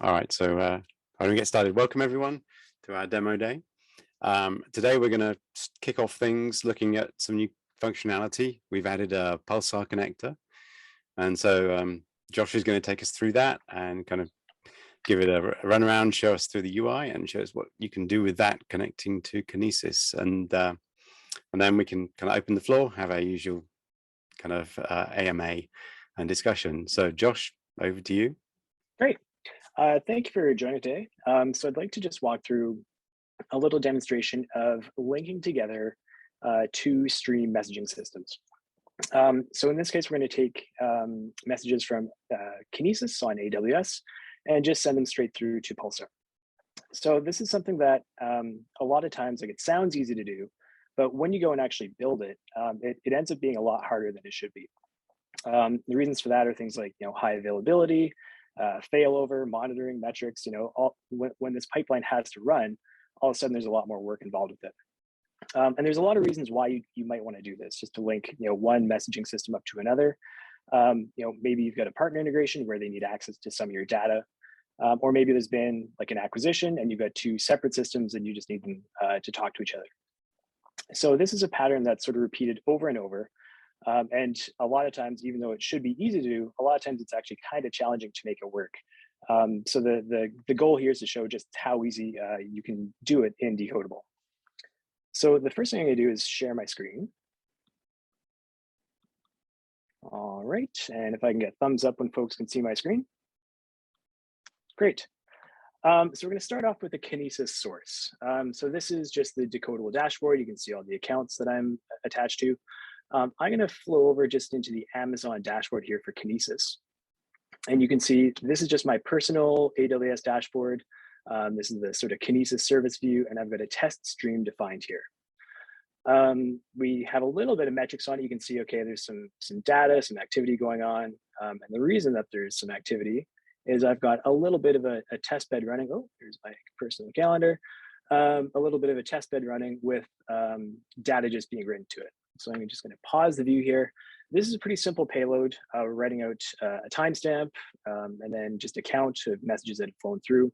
All right, so why don't we get started? Welcome everyone to our demo day. Today we're going to kick off things looking at some new functionality. We've added a Pulsar connector, and so Josh is going to take us through that and kind of give it a run around, show us through the UI, and show us what you can do with that connecting to Kinesis, and then we can kind of open the floor, have our usual kind of AMA and discussion. So Josh, over to you. Great. Thank you for joining today. So I'd like to just walk through a little demonstration of linking together two stream messaging systems. So in this case, we're going to take messages from Kinesis on AWS and just send them straight through to Pulsar. So this is something that a lot of times, like, it sounds easy to do, but when you go and actually build it, it ends up being a lot harder than it should be. The reasons for that are things like high availability, failover, monitoring, metrics. When this pipeline has to run, all of a sudden there's a lot more work involved with it. And there's a lot of reasons why you might want to do this, just to link one messaging system up to another. Maybe you've got a partner integration where they need access to some of your data, or maybe there's been like an acquisition and you've got two separate systems and you just need them to talk to each other. So this is a pattern that's sort of repeated over and over. And a lot of times, even though it should be easy to do, a lot of times it's actually kind of challenging to make it work. So the goal here is to show just how easy you can do it in Decodable. So the first thing I'm going to do is share my screen. All right, and if I can get thumbs up when folks can see my screen. Great. So we're going to start off with the Kinesis source. So this is just the Decodable dashboard. You can see all the accounts that I'm attached to. I'm going to flow over just into the Amazon dashboard here for Kinesis. And you can see this is just my personal AWS dashboard. This is the sort of Kinesis service view, and I've got a test stream defined here. We have a little bit of metrics on it. You can see, okay, there's some data, some activity going on. And the reason that there's some activity is I've got a little bit of a test bed running. Oh, here's my personal calendar. A little bit of a test bed running with data just being written to it. So I'm just going to pause the view here. This is a pretty simple payload. We're writing out a timestamp and then just a count of messages that have flown through.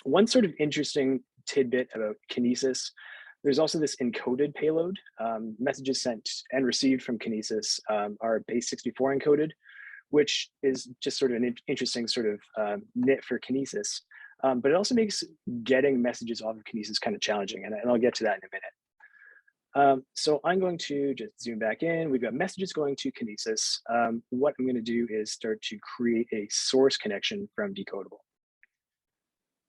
One sort of interesting tidbit about Kinesis, there's also this encoded payload. Messages sent and received from Kinesis are base 64 encoded, which is just sort of an interesting sort of nit for Kinesis. But it also makes getting messages off of Kinesis kind of challenging, and I'll get to that in a minute. So I'm going to just zoom back in. We've got messages going to Kinesis. What I'm going to do is start to create a source connection from Decodable.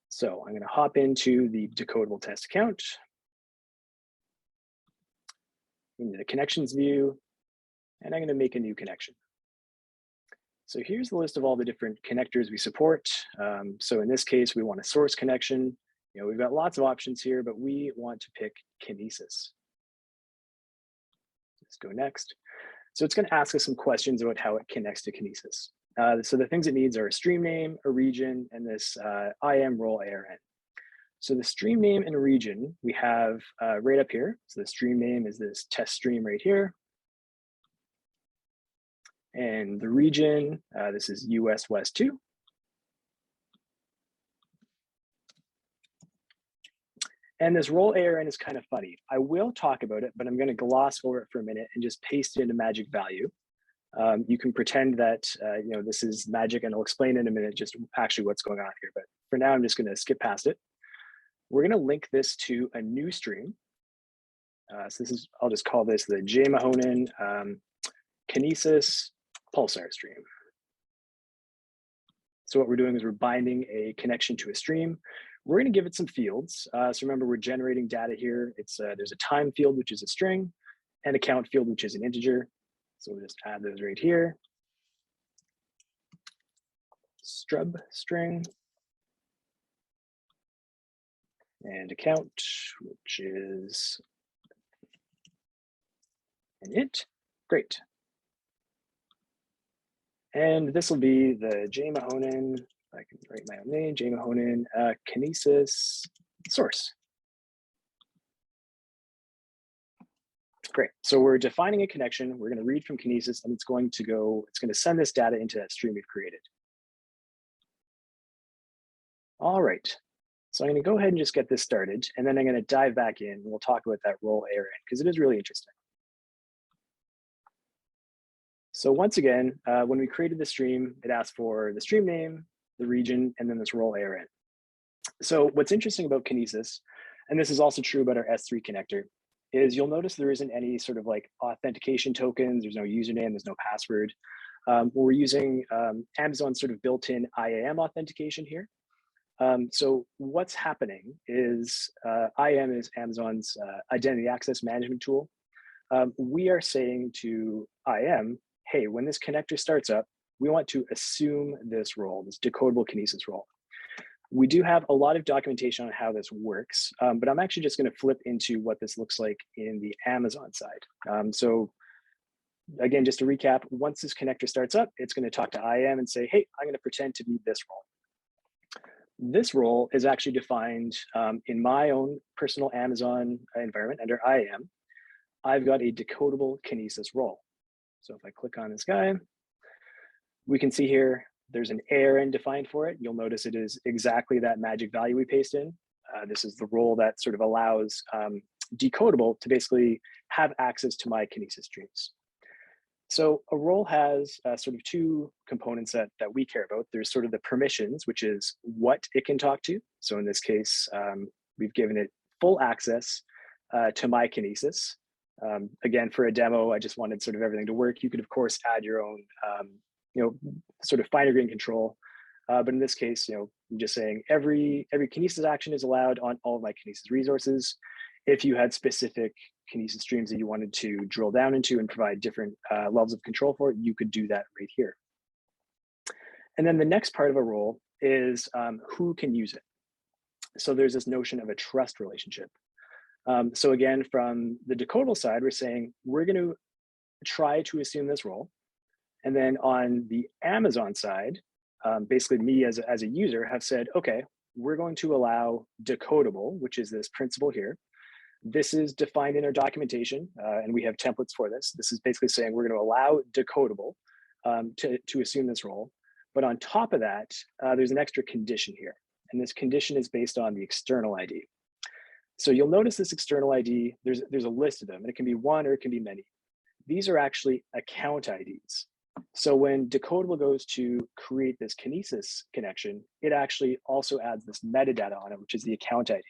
So I'm going to hop into the Decodable test account, into the connections view, and I'm going to make a new connection. So here's the list of all the different connectors we support. So in this case, we want a source connection. We've got lots of options here, but we want to pick Kinesis. Let's go next. So it's going to ask us some questions about how it connects to Kinesis. So the things it needs are a stream name, a region, and this IAM role ARN. So the stream name and region we have right up here. So the stream name is this test stream right here. And the region, this is US West 2. And this role ARN is kind of funny. I will talk about it, but I'm going to gloss over it for a minute and just paste it in a magic value. You can pretend that this is magic, and I'll explain in a minute just actually what's going on here. But for now, I'm just going to skip past it. We're going to link this to a new stream. So this is, I'll just call this the J Mahonen Kinesis Pulsar stream. So what we're doing is we're binding a connection to a stream. We're going to give it some fields. So remember, we're generating data here. There's a time field, which is a string, and a count field, which is an integer. So we'll just add those right here. Strub string. And a count, which is an int. Great. And this will be the J Mahonen, I can write my own name, J Mahonen Kinesis source. Great. So we're defining a connection. We're going to read from Kinesis, and it's going to send this data into that stream we've created. All right. So I'm going to go ahead and just get this started, and then I'm going to dive back in and we'll talk about that role ARN because it is really interesting. So once again, when we created the stream, it asked for the stream name, the region, and then this role ARN. So what's interesting about Kinesis, and this is also true about our S3 connector, is you'll notice there isn't any sort of like authentication tokens. There's no username, there's no password. We're using Amazon's sort of built-in IAM authentication here. So what's happening is IAM is Amazon's identity access management tool. We are saying to IAM, hey, when this connector starts up, we want to assume this role, this decodable Kinesis role. We do have a lot of documentation on how this works, but I'm actually just going to flip into what this looks like in the Amazon side. So again, just to recap, once this connector starts up, it's going to talk to IAM and say, hey, I'm going to pretend to be this role. This role is actually defined in my own personal Amazon environment under IAM. I've got a decodable Kinesis role. So if I click on this guy, we can see here, there's an ARN defined for it. You'll notice it is exactly that magic value we paste in. This is the role that sort of allows Decodable to basically have access to my Kinesis streams. So a role has sort of two components that we care about. There's sort of the permissions, which is what it can talk to. So in this case, we've given it full access to my Kinesis. Again, for a demo, I just wanted sort of everything to work. You could, of course, add your own sort of finer grained control. But in this case, I'm just saying every Kinesis action is allowed on all of my Kinesis resources. If you had specific Kinesis streams that you wanted to drill down into and provide different levels of control for, you could do that right here. And then the next part of a role is who can use it. So there's this notion of a trust relationship. So again, from the Decodable side, we're saying we're going to try to assume this role. And then on the Amazon side, basically me as a user have said, okay, we're going to allow Decodable, which is this principle here. This is defined in our documentation, and we have templates for this. This is basically saying we're going to allow Decodable to assume this role. But on top of that, there's an extra condition here. And this condition is based on the external ID. So you'll notice this external ID, there's a list of them, and it can be one or it can be many. These are actually account IDs. So when Decodable goes to create this Kinesis connection, it actually also adds this metadata on it, which is the account ID.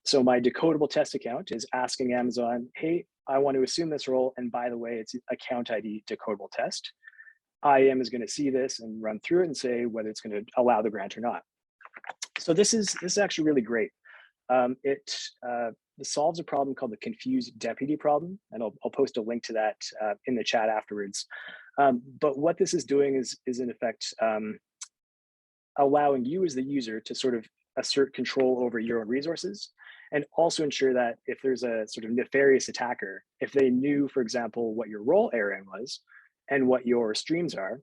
So my Decodable test account is asking Amazon, hey, I want to assume this role. And by the way, it's account ID Decodable test. IAM is going to see this and run through it and say whether it's going to allow the grant or not. So this is actually really great. It solves a problem called the confused deputy problem. And I'll post a link to that in the chat afterwards. But what this is doing is in effect, allowing you as the user to sort of assert control over your own resources, and also ensure that if there's a sort of nefarious attacker, if they knew, for example, what your role ARN was and what your streams are,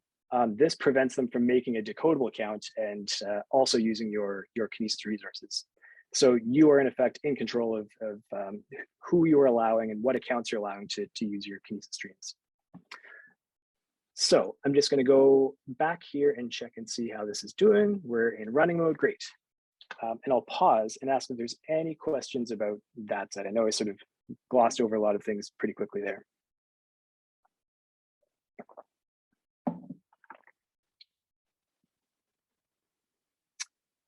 this prevents them from making a Decodable account and also using your Kinesis resources. So you are in effect in control of who you are allowing and what accounts you're allowing to use your Kinesis streams. So I'm just going to go back here and check and see how this is doing. We're in running mode, great. And I'll pause and ask if there's any questions about that side. I know I sort of glossed over a lot of things pretty quickly there.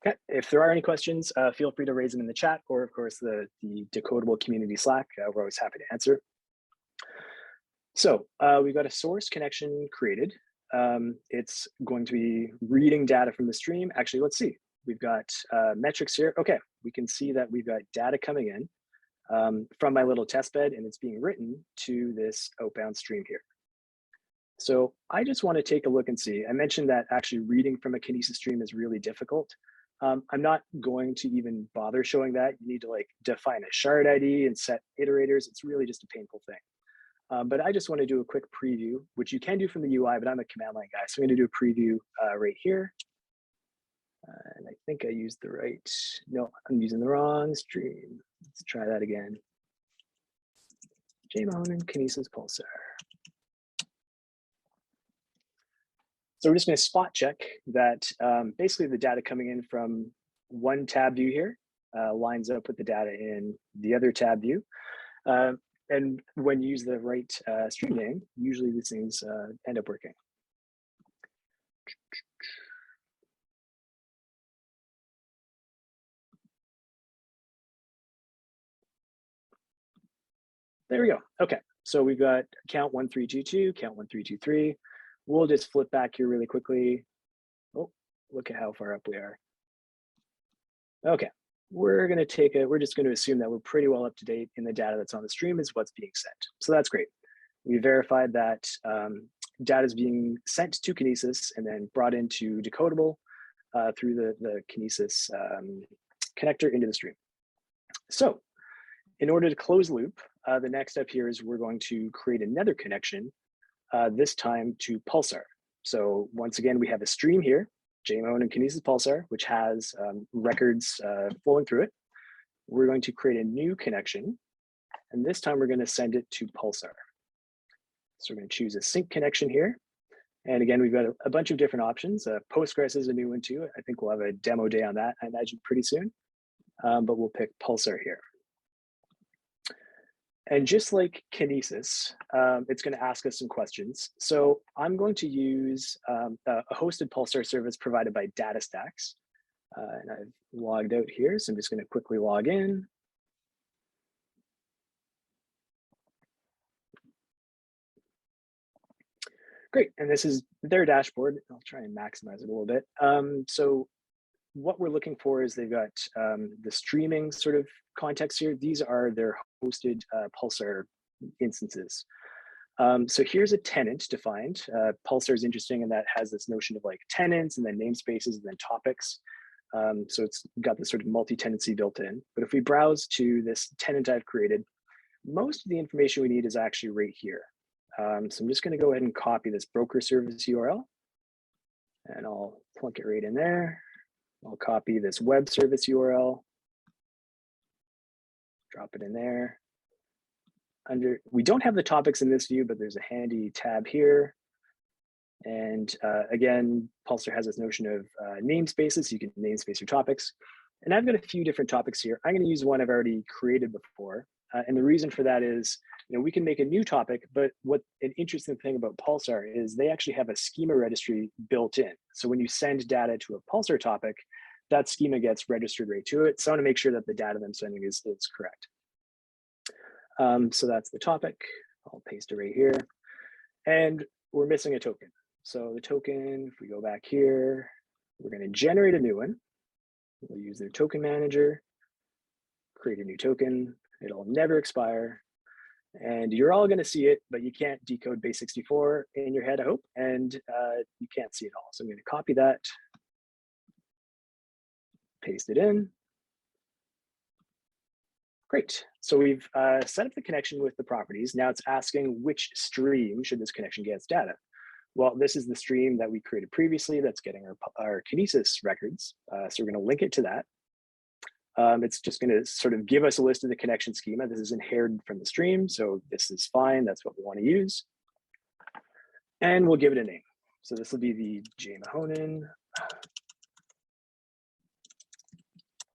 Okay, if there are any questions, feel free to raise them in the chat, or of course the Decodable community Slack. We're always happy to answer. So we've got a source connection created. It's going to be reading data from the stream. Actually, let's see. We've got metrics here. Okay, we can see that we've got data coming in from my little test bed, and it's being written to this outbound stream here. So I just want to take a look and see. I mentioned that actually reading from a Kinesis stream is really difficult. I'm not going to even bother showing that. You need to like define a shard ID and set iterators. It's really just a painful thing. But I just want to do a quick preview, which you can do from the UI, but I'm a command line guy. So I'm going to do a preview right here. And I think I used the right, no, I'm using the wrong stream. Let's try that again. JMon and Kinesis Pulsar. So we're just going to spot check that basically the data coming in from one tab view here lines up with the data in the other tab view. And when you use the right stream name, usually these things end up working. There we go. Okay, so we've got count 1322, count 1323. We'll just flip back here really quickly. Oh, look at how far up we are. Okay, we're just going to assume that we're pretty well up to date in the data that's on the stream is what's being sent. So that's great. We verified that data is being sent to Kinesis and then brought into Decodable through the Kinesis connector into the stream. So in order to close the loop, the next step here is we're going to create another connection, this time to Pulsar. So once again, we have a stream here, JMO and Kinesis Pulsar, which has records flowing through it. We're going to create a new connection, and this time we're going to send it to Pulsar. So we're going to choose a sync connection here. And again, we've got a bunch of different options. Postgres is a new one too. I think we'll have a demo day on that, I imagine, pretty soon. But we'll pick Pulsar here. And just like Kinesis, it's going to ask us some questions. So I'm going to use a hosted Pulsar service provided by DataStax. And I've logged out here, so I'm just going to quickly log in. Great, and this is their dashboard. I'll try and maximize it a little bit. So what we're looking for is they've got the streaming sort of context here. These are their hosted Pulsar instances. So here's a tenant defined. Pulsar is interesting in that it has this notion of like tenants and then namespaces and then topics. So it's got this sort of multi-tenancy built in. But if we browse to this tenant I've created, most of the information we need is actually right here. So I'm just going to go ahead and copy this broker service URL, and I'll plunk it right in there. I'll copy this web service URL, drop it in there. We don't have the topics in this view, but there's a handy tab here. And again, Pulsar has this notion of namespaces. So you can namespace your topics. And I've got a few different topics here. I'm going to use one I've already created before. And the reason for that is, we can make a new topic, but what an interesting thing about Pulsar is they actually have a schema registry built in. So when you send data to a Pulsar topic, that schema gets registered right to it. So I want to make sure that the data I'm sending is correct. So that's the topic. I'll paste it right here. And we're missing a token. So the token, if we go back here, we're going to generate a new one. We'll use their token manager, create a new token. It'll never expire. And you're all going to see it, but you can't decode base 64 in your head, I hope, and you can't see it all. So I'm going to copy that, paste it in. Great. So we've set up the connection with the properties. Now it's asking which stream should this connection get its data. Well, this is the stream that we created previously that's getting our Kinesis records. So we're going to link it to that. It's just going to sort of give us a list of the connection schema. This is inherited from the stream, so this is fine. That's what we want to use. And we'll give it a name. So this will be the J Mahonen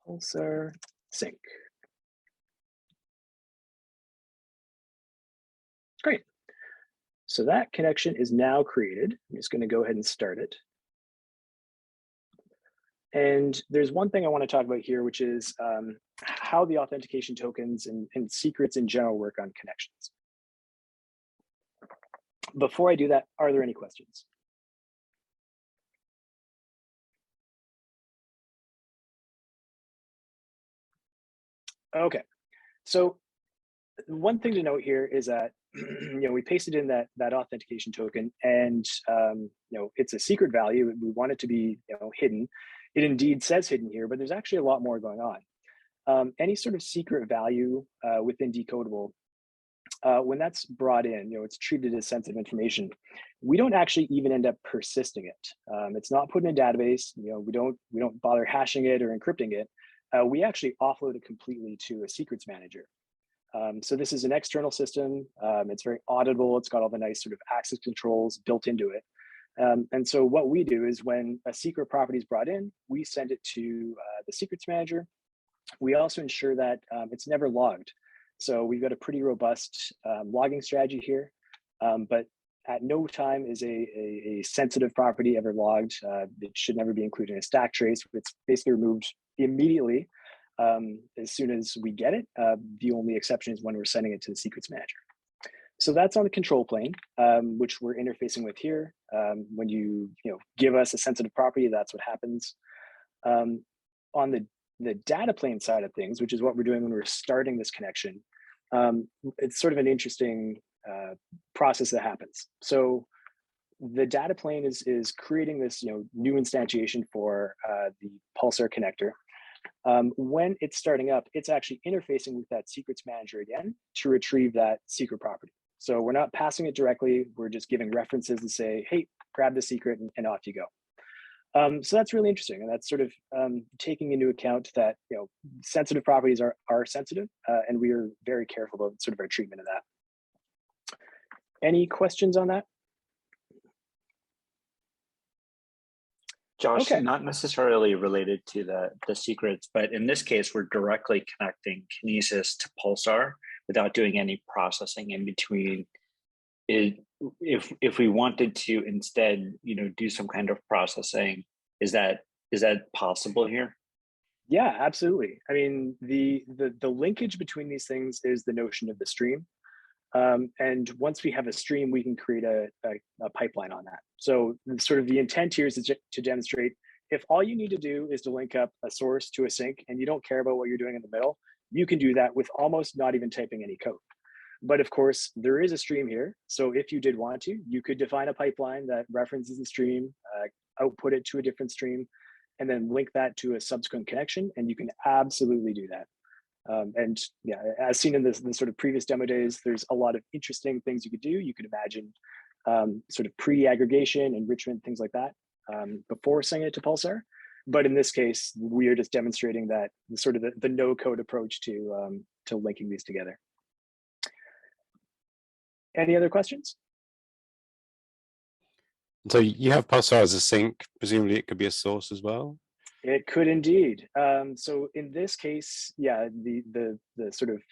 Pulsar sync. Great. So that connection is now created. I'm just going to go ahead and start it. And there's one thing I want to talk about here, which is how the authentication tokens and secrets in general work on connections. Before I do that, are there any questions? Okay, so one thing to note here is that we pasted in that authentication token, and it's a secret value. We want it to be hidden. It indeed says hidden here, but there's actually a lot more going on. Any sort of secret value within Decodable, when that's brought in, it's treated as sensitive information. We don't actually even end up persisting it. It's not put in a database. We don't bother hashing it or encrypting it. We actually offload it completely to a secrets manager. So this is an external system. It's very auditable. It's got all the nice sort of access controls built into it. And so what we do is when a secret property is brought in, we send it to the secrets manager. We also ensure that it's never logged. So we've got a pretty robust logging strategy here, but at no time is a sensitive property ever logged. It should never be included in a stack trace. It's basically removed immediately as soon as we get it. The only exception is when we're sending it to the secrets manager. So that's on the control plane, which we're interfacing with here. When you give us a sensitive property, that's what happens. On the data plane side of things, which is what we're doing when we're starting this connection, it's sort of an interesting process that happens. So the data plane is creating this new instantiation for the Pulsar connector. When it's starting up, it's actually interfacing with that secrets manager again to retrieve that secret property. So we're not passing it directly, we're just giving references to say, hey, grab the secret and off you go. So that's really interesting. And that's sort of taking into account that sensitive properties are sensitive, and we are very careful about sort of our treatment of that. Any questions on that? Josh, Okay. not necessarily related to the secrets, but in this case, we're directly connecting Kinesis to Pulsar without doing any processing in between. If we wanted to instead, do some kind of processing, is that possible here? Yeah, absolutely. I mean, the linkage between these things is the notion of the stream. And once we have a stream, we can create a pipeline on that. So sort of the intent here is to demonstrate if all you need to do is to link up a source to a sink and you don't care about what you're doing in the middle, you can do that with almost not even typing any code. But of course, there is a stream here. So if you did want to, you could define a pipeline that references the stream, output it to a different stream, and then link that to a subsequent connection. And you can absolutely do that. And yeah, as seen in the sort of previous demo days, there's a lot of interesting things you could do. You could imagine sort of pre-aggregation, enrichment, things like that before sending it to Pulsar. But in this case, we are just demonstrating that sort of the no-code approach to linking these together. Any other questions? So you have Pulsar as a sink. Presumably it could be a source as well. It could indeed. So in this case, yeah, the sort of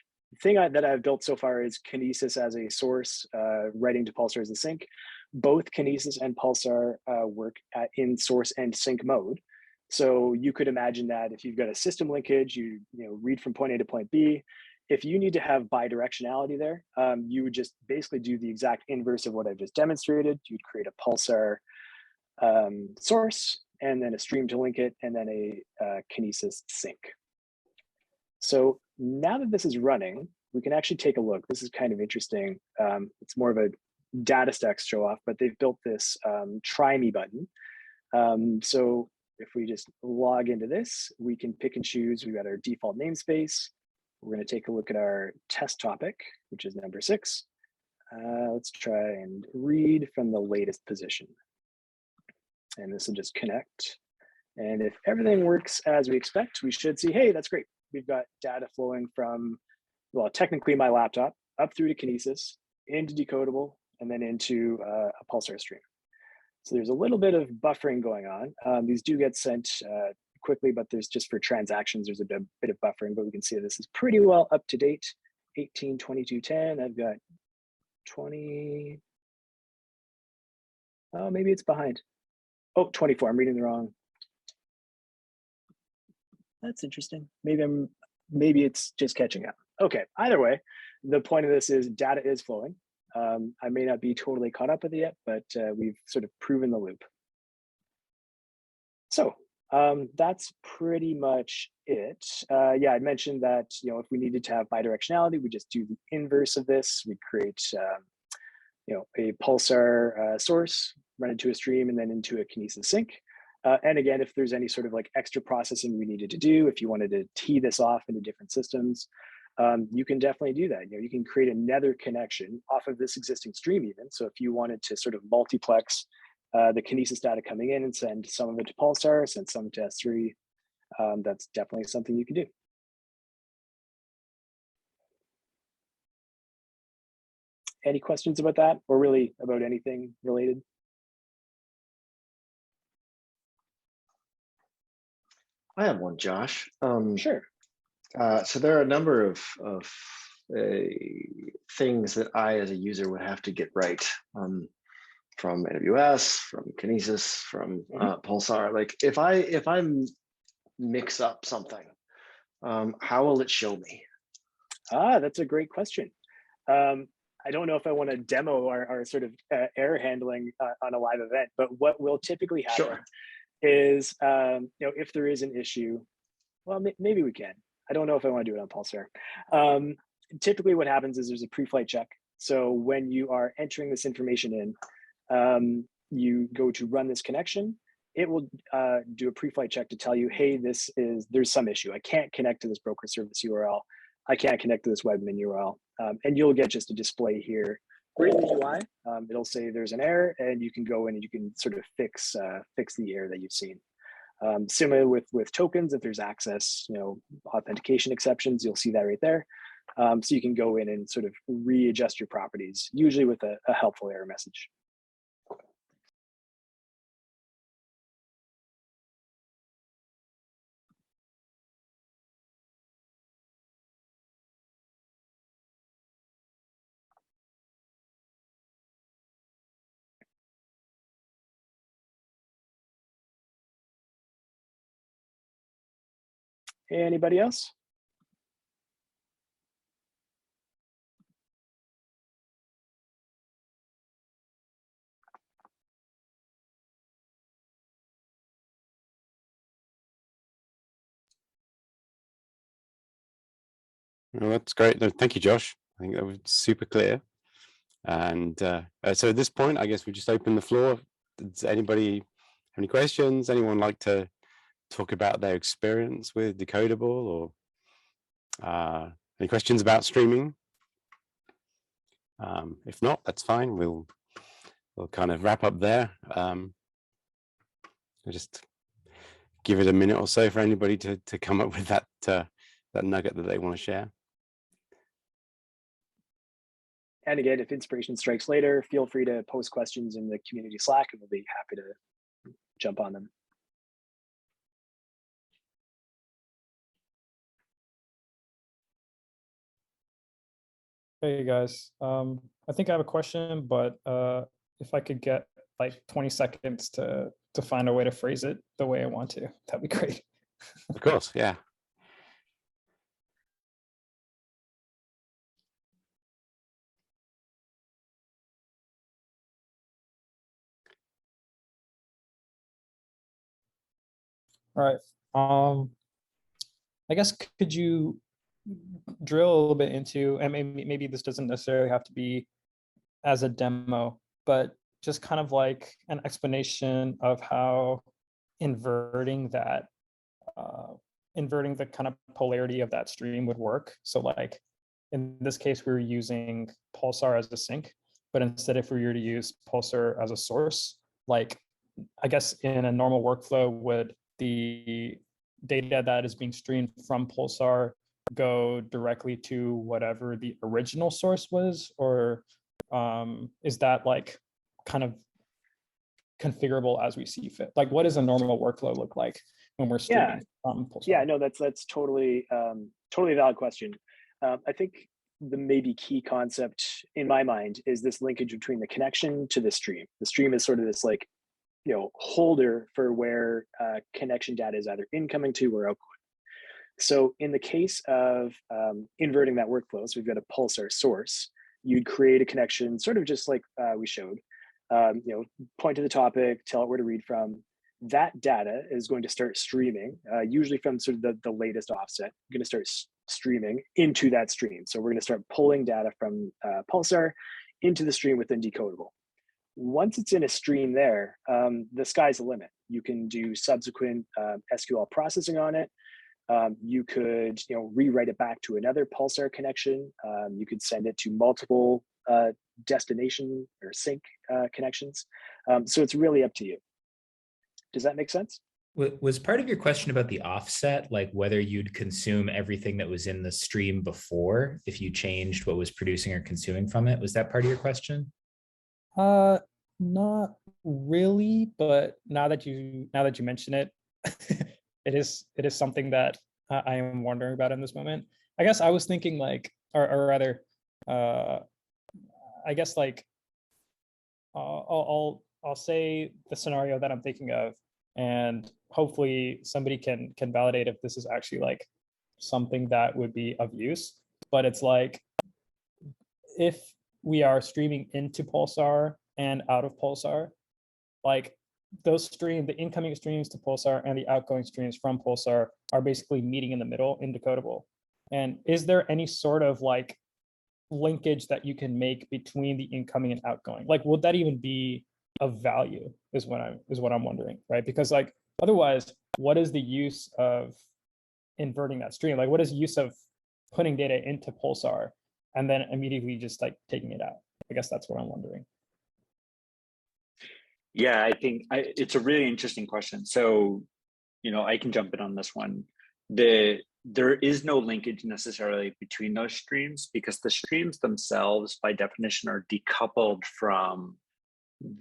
thing that I've built so far is Kinesis as a source, writing to Pulsar as a sink. Both Kinesis and Pulsar work in source and sink mode. So you could imagine that if you've got a system linkage, you read from point A to point B. If you need to have bidirectionality there, you would just basically do the exact inverse of what I've just demonstrated. You'd create a Pulsar source, and then a stream to link it, and then a Kinesis sink. So now that this is running, we can actually take a look. This is kind of interesting. It's more of a data stacks show off, but they've built this try me button. So if we just log into this, we can pick and choose. We've got our default namespace. We're going to take a look at our test topic, which is number 6. Let's try and read from the latest position. And this will just connect. And if everything works as we expect, we should see, hey, that's great. We've got data flowing from, well, technically my laptop up through to Kinesis, into Decodable, and then into a Pulsar stream. So there's a little bit of buffering going on. These do get sent quickly, but there's just for transactions, there's a bit of buffering, but we can see this is pretty well up to date. 18:22:10, I've got 20, oh, maybe it's behind. Oh, 24, I'm reading the wrong. That's interesting. Maybe it's just catching up. Okay, either way, the point of this is data is flowing. I may not be totally caught up with it yet, but we've sort of proven the loop. So that's pretty much it. Yeah, I mentioned that if we needed to have bidirectionality, we just do the inverse of this. We create a Pulsar source, run into a stream, and then into a Kinesis sink. And again, if there's any sort of like extra processing we needed to do, if you wanted to tee this off into different systems, you can definitely do that. You can create another connection off of this existing stream even. So if you wanted to sort of multiplex the Kinesis data coming in and send some of it to Pulsar, send some to S3, that's definitely something you can do. Any questions about that, or really about anything related? I have one, Josh. Sure. So there are a number of things that I, as a user, would have to get right from AWS, from Kinesis, from Pulsar. Like if I mix up something, how will it show me? That's a great question. I don't know if I want to demo our sort of error handling on a live event, but what will typically happen is, if there is an issue, well, maybe we can. I don't know if I want to do it on Pulsar. Typically what happens is there's a pre-flight check. So when you are entering this information in, you go to run this connection, it will do a pre-flight check to tell you, hey, there's some issue. I can't connect to this broker service URL. I can't connect to this webmin URL. And you'll get just a display here. Right in the UI, it'll say there's an error, and you can go in and you can sort of fix the error that you've seen. Similar with tokens, if there's access, authentication exceptions, you'll see that right there. So you can go in and sort of readjust your properties, usually with a helpful error message. Anybody else? Well, that's great. Thank you, Josh. I think that was super clear. And so at this point, I guess we just open the floor. Does anybody have any questions? Anyone like to talk about their experience with Decodable, or any questions about streaming? If not, that's fine. We'll kind of wrap up there. I'll just give it a minute or so for anybody to come up with that nugget that they want to share. And again, if inspiration strikes later, feel free to post questions in the community Slack, and we'll be happy to jump on them. Hey guys, I think I have a question, but if I could get like 20 seconds to find a way to phrase it the way I want to, that'd be great. Of course, yeah. All right. I guess could you drill a little bit into, and maybe this doesn't necessarily have to be as a demo, but just kind of like an explanation of how inverting the kind of polarity of that stream would work. So like in this case, we were using Pulsar as a sink, but instead if we were to use Pulsar as a source, like I guess in a normal workflow, would the data that is being streamed from Pulsar go directly to whatever the original source was, or is that like kind of configurable as we see fit? Like, what does a normal workflow look like when we're streaming from Pulsar? Yeah, no, that's totally totally valid question. I think the maybe key concept in my mind is this linkage between the connection to the stream. The stream is sort of this like, holder for where connection data is either incoming to or outgoing. So in the case of inverting that workflow, so we've got a Pulsar source, you'd create a connection sort of just like we showed, point to the topic, tell it where to read from. That data is going to start streaming, usually from sort of the latest offset. You're going to start streaming into that stream. So we're going to start pulling data from Pulsar into the stream within Decodable. Once it's in a stream there, the sky's the limit. You can do subsequent SQL processing on it. You could rewrite it back to another Pulsar connection. You could send it to multiple destination or sync connections. So it's really up to you. Does that make sense? Was part of your question about the offset, like whether you'd consume everything that was in the stream before if you changed what was producing or consuming from it? Was that part of your question? Not really, but now that you mention it, it is something that I am wondering about in this moment. I guess I was thinking like, or rather, I guess like, I'll say the scenario that I'm thinking of, and hopefully somebody can validate if this is actually like something that would be of use. But it's like, if we are streaming into Pulsar and out of Pulsar, like the incoming streams to Pulsar and the outgoing streams from Pulsar are basically meeting in the middle in Decodable. And is there any sort of like linkage that you can make between the incoming and outgoing? Like, would that even be of value is what I'm wondering, right? Because like, otherwise, what is the use of inverting that stream? Like, what is the use of putting data into Pulsar and then immediately just like taking it out? I guess that's what I'm wondering. Yeah, I think it's a really interesting question. So, I can jump in on this one. There is no linkage necessarily between those streams, because the streams themselves, by definition, are decoupled from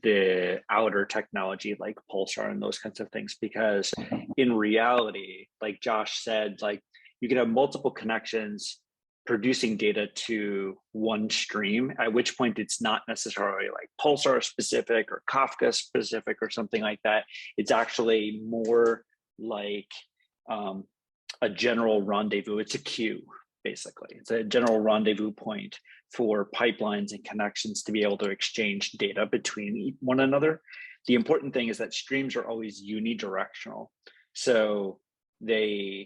the outer technology like Pulsar and those kinds of things. Because in reality, like Josh said, like you can have multiple connections producing data to one stream, at which point it's not necessarily like Pulsar specific or Kafka specific or something like that. It's actually more like a general rendezvous. It's a queue, basically. It's a general rendezvous point for pipelines and connections to be able to exchange data between one another. The important thing is that streams are always unidirectional. So they're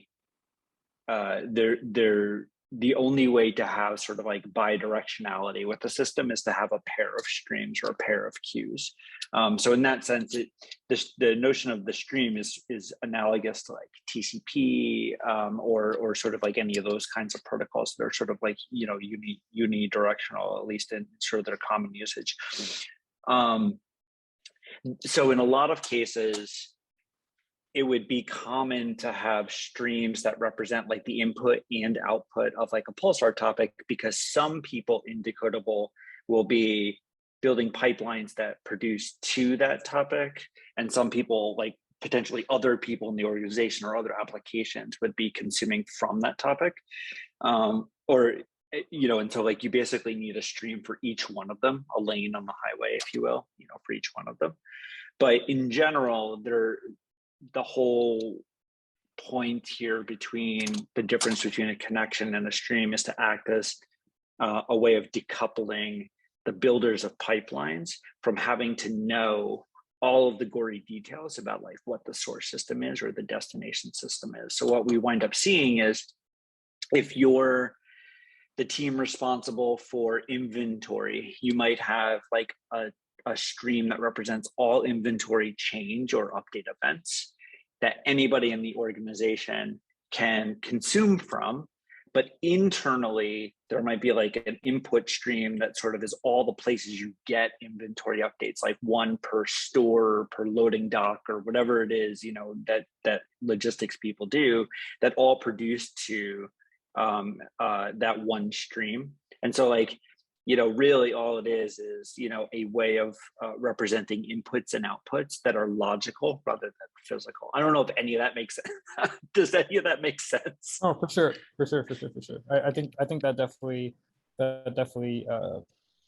the only way to have sort of like bidirectionality with the system is to have a pair of streams or a pair of queues. So in that sense, the notion of the stream is analogous to like TCP or sort of like any of those kinds of protocols that are sort of like, unidirectional, at least in sort of their common usage. So in a lot of cases, it would be common to have streams that represent like the input and output of like a Pulsar topic, because some people in Decodable will be building pipelines that produce to that topic, and some people, like potentially other people in the organization or other applications, would be consuming from that topic. And so like you basically need a stream for each one of them, a lane on the highway, if you will, for each one of them. But in general, the whole point here between the difference between a connection and a stream is to act as a way of decoupling the builders of pipelines from having to know all of the gory details about like what the source system is or the destination system is. So what we wind up seeing is, if you're the team responsible for inventory, you might have like a stream that represents all inventory change or update events that anybody in the organization can consume from. But internally, there might be like an input stream that sort of is all the places you get inventory updates, like one per store, per loading dock, or whatever it is, that logistics people do, that all produce to that one stream. And so like, really all it is, a way of representing inputs and outputs that are logical rather than physical. I don't know if any of that makes sense. Does any of that make sense? Oh, for sure. I think that definitely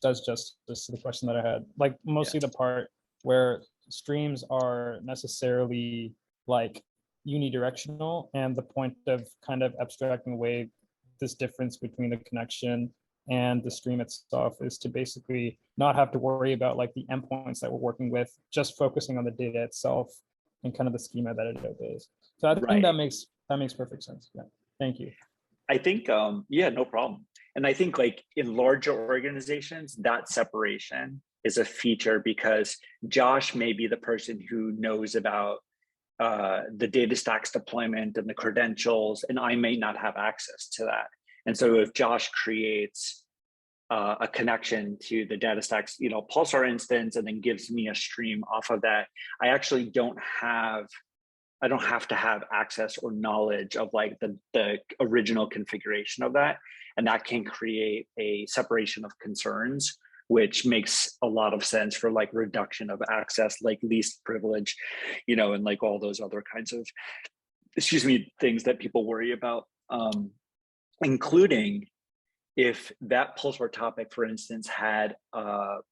does justice to the question that I had. Like mostly the part where streams are necessarily like unidirectional, and the point of kind of abstracting away this difference between the connection and the stream itself is to basically not have to worry about like the endpoints that we're working with, just focusing on the data itself and kind of the schema that it obeys. So I think that makes perfect sense. Yeah, thank you. I think, no problem. And I think like in larger organizations, that separation is a feature, because Josh may be the person who knows about the data stacks deployment and the credentials, and I may not have access to that. And so if Josh creates a connection to the DataStax, Pulsar instance, and then gives me a stream off of that, I actually don't have to have access or knowledge of like the original configuration of that. And that can create a separation of concerns, which makes a lot of sense for like reduction of access, like least privilege, and like all those other kinds of excuse me, things that people worry about, including if that Pulsar topic, for instance, had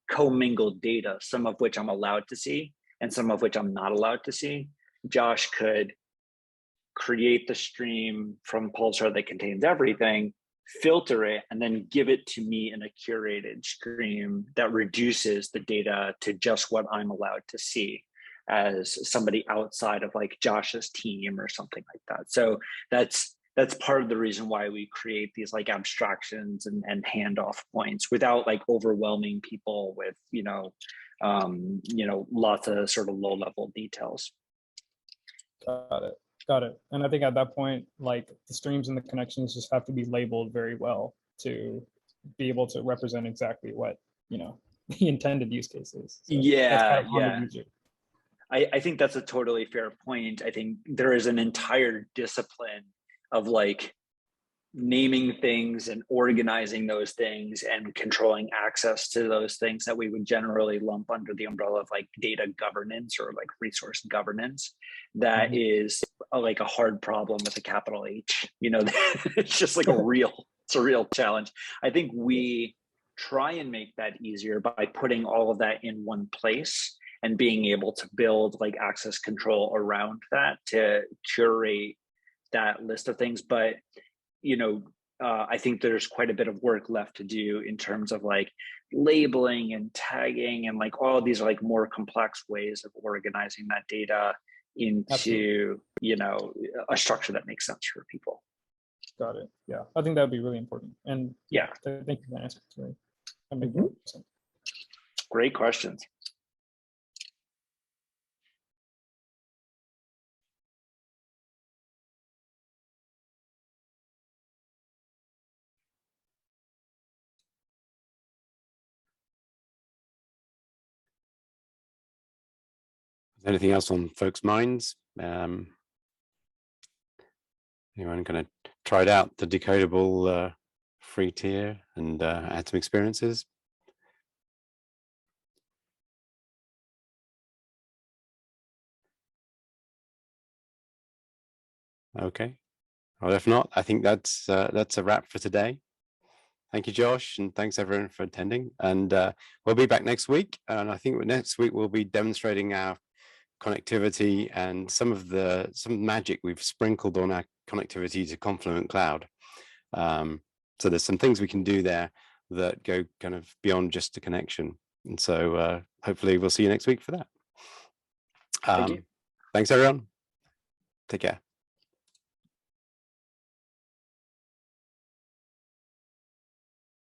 commingled data, some of which I'm allowed to see and some of which I'm not allowed to see. Josh could create the stream from Pulsar that contains everything, filter it, and then give it to me in a curated stream that reduces the data to just what I'm allowed to see as somebody outside of like Josh's team or something like that. So that's part of the reason why we create these like abstractions and handoff points without like overwhelming people with, lots of sort of low level details. Got it. And I think at that point, like the streams and the connections just have to be labeled very well to be able to represent exactly what, the intended use case is. So yeah. I think that's a totally fair point. I think there is an entire discipline of like naming things and organizing those things and controlling access to those things that we would generally lump under the umbrella of like data governance or like resource governance. That is like a hard problem with a capital H. It's just like a real challenge. I think we try and make that easier by putting all of that in one place and being able to build like access control around that to curate that list of things. But, I think there's quite a bit of work left to do in terms of like labeling and tagging and like all these like more complex ways of organizing that data into, a structure that makes sense for people. Got it. Yeah, I think that would be really important. And yeah, thank you for that answer. That makes sense. Great questions. Anything else on folks' minds? Anyone going to try it out, the Decodable free tier, and add some experiences? Okay. Well, if not, I think that's a wrap for today. Thank you, Josh, and thanks everyone for attending. And we'll be back next week. And I think next week we'll be demonstrating our connectivity and some magic we've sprinkled on our connectivity to Confluent Cloud. So there's some things we can do there that go kind of beyond just a connection. And so hopefully we'll see you next week for that. Thanks, everyone. Take care.